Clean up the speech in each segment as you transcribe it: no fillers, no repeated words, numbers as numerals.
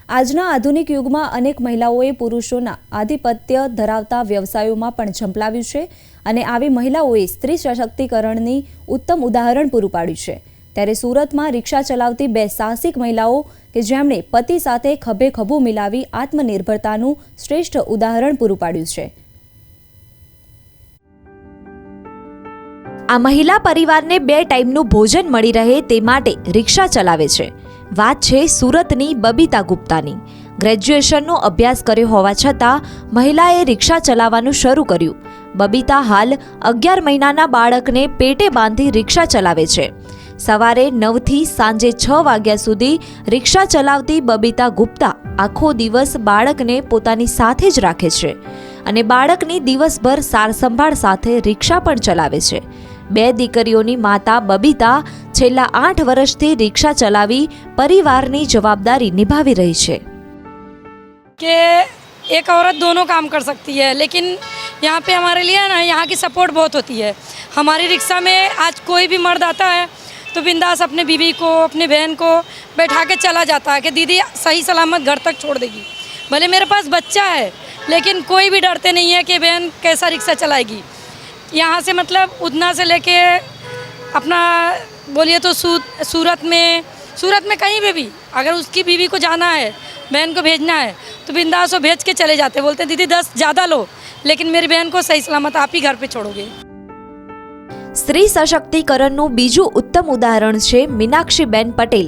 આજના આધુનિક યુગમાં અનેક મહિલાઓએ પુરુષોના આધિપત્ય ધરાવતા વ્યવસાયોમાં પણ ઝંપલાવ્યું છે અને આવી મહિલાઓએ સ્ત્રી સશક્તિકરણની ઉત્તમ ઉદાહરણ પૂરું પાડ્યું છે। ત્યારે સુરતમાં રિક્ષા ચલાવતી બે સાહસિક મહિલાઓ કે જેમણે પતિ સાથે ખભે ખભું મિલાવી આત્મનિર્ભરતાનું શ્રેષ્ઠ ઉદાહરણ પૂરું પાડ્યું છે। આ મહિલા પરિવારને 2 ટાઈમનું ભોજન મળી રહે તે માટે રિક્ષા ચલાવે છે। વાત છે સુરતની બબીતા ગુપ્તાની। ગ્રેજ્યુએશનનો અભ્યાસ કર્યો હોવા છતાં મહિલાએ રિક્ષા ચલાવવાનું શરૂ કર્યું। બબીતા હાલ 11 મહિનાના બાળકને પેટે બાંધી રિક્ષા ચલાવે છે। સવારે 9 થી સાંજે 6 વાગ્યા સુધી રિક્ષા ચલાવતી બબીતા ગુપ્તા આખો દિવસ બાળકને પોતાની સાથે જ રાખે છે અને બાળકની દિવસભર સારસંભાળ સાથે રિક્ષા પણ ચલાવે છે। 2 દીકરીઓની માતા બબીતા છેલ્લા 8 વર્ષથી રિક્ષા ચલાવી પરિવારની જવાબદારી નિભાવી રહી છે। कि एक औरत दोनों काम कर सकती है, लेकिन यहाँ पे हमारे लिए ना यहाँ की सपोर्ट बहुत होती है। हमारी रिक्शा में आज कोई भी मर्द आता है तो बिंदास अपने बीवी को अपने बहन को बैठा के चला जाता है कि दीदी सही सलामत घर तक छोड़ देगी। भले मेरे पास बच्चा है लेकिन कोई भी डरते नहीं है कि बहन कैसा रिक्शा चलाएगी। यहाँ से मतलब उधना से लेके अपना बोलिए तो सूरत में कहीं पे भी अगर उसकी बीवी को जाना है, बहन को भेजना है तो बिंदास वो भेज के चले जाते। बोलते दीदी 10 ज़्यादा लो लेकिन मेरी बहन को सही सलामत आप ही घर पे छोड़ोगे। સ્ત્રી સશક્તિકરણનું બીજું ઉત્તમ ઉદાહરણ છે મીનાક્ષીબેન પટેલ।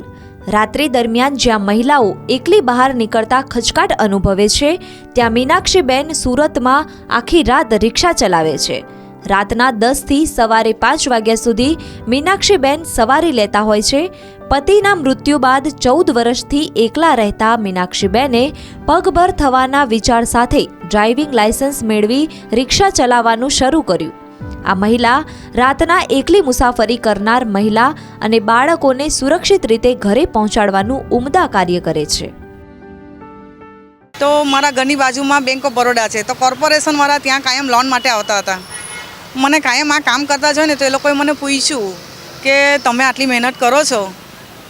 રાત્રિ દરમિયાન જ્યાં મહિલાઓ એકલી બહાર નીકળતા ખચકાટ અનુભવે છે ત્યાં મીનાક્ષીબેન સુરતમાં આખી રાત રિક્ષા ચલાવે છે। રાતના 10 થી સવારે 5 વાગ્યા સુધી મીનાક્ષીબેન સવારી લેતા હોય છે। પતિના મૃત્યુ બાદ 14 વર્ષથી એકલા રહેતા મીનાક્ષીબેને પગભર થવાના વિચાર સાથે ડ્રાઇવિંગ લાયસન્સ મેળવી રિક્ષા ચલાવવાનું શરૂ કર્યું। આ મહિલા રાતના એકલી મુસાફરી કરનાર મહિલા અને બાળકોને સુરક્ષિત રીતે ઘરે પહોંચાડવાનું ઉમદા કાર્ય કરે છે। તો મારા ઘરની બાજુમાં બેંક ઓફ બરોડા છે, તો કોર્પોરેશનવાળા ત્યાં કાયમ લોન માટે આવતા હતા। મને કાયમ આ કામ કરતા જોઈને તો એ લોકોએ મને પૂછ્યું કે તમે આટલી મહેનત કરો છો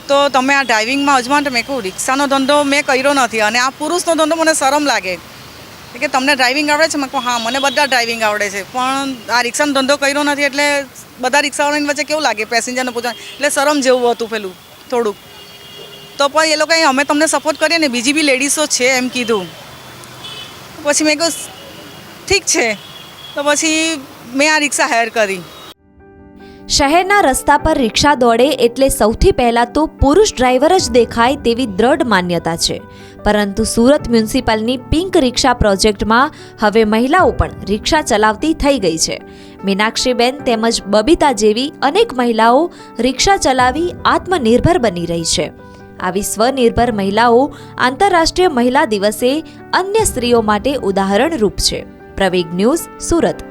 તો તમે આ ડ્રાઇવિંગમાં અજમાવો। મેં કહું રિક્ષાનો ધંધો મેં કર્યો નથી અને આ પુરુષનો ધંધો મને શરમ લાગે કે તમને ડ્રાઇવિંગ આવડે છે? મેં કહું હા મને બધા ડ્રાઇવિંગ આવડે છે, પણ આ રિક્ષાનો ધંધો કર્યો નથી એટલે બધા રિક્ષાવાળાની વચ્ચે કેવું લાગે પેસેન્જરને પૂછવાનું, એટલે શરમ જેવું હતું પેલું થોડુંક। તો પણ એ લોકોએ અમે તમને સપોર્ટ કરીએ ને બીજી બી લેડીઝો છે એમ કીધું। પછી મેં કહ્યું ઠીક છે, તો પછી મેં આ રિક્ષા હાયર કરી। શહેરના રસ્તા પર રિક્ષા દોડે એટલે સૌથી પહેલા તો પુરુષ ડ્રાઈવર જ દેખાય તેવી દ્રઢ માન્યતા છે, પરંતુ સુરત મ્યુનિસિપલની પિંક રિક્ષા પ્રોજેક્ટમાં હવે મહિલાઓ પણ રિક્ષા ચલાવતી થઈ ગઈ છે। મીનાક્ષીબેન તેમજ બબીતા જેવી અનેક મહિલાઓ રિક્ષા ચલાવી આત્મનિર્ભર બની રહી છે। આવી સ્વનિર્ભર મહિલાઓ આંતરરાષ્ટ્રીય મહિલા દિવસે અન્ય સ્ત્રીઓ માટે ઉદાહરણરૂપ છે। પ્રવેગ ન્યૂઝ, સુરત।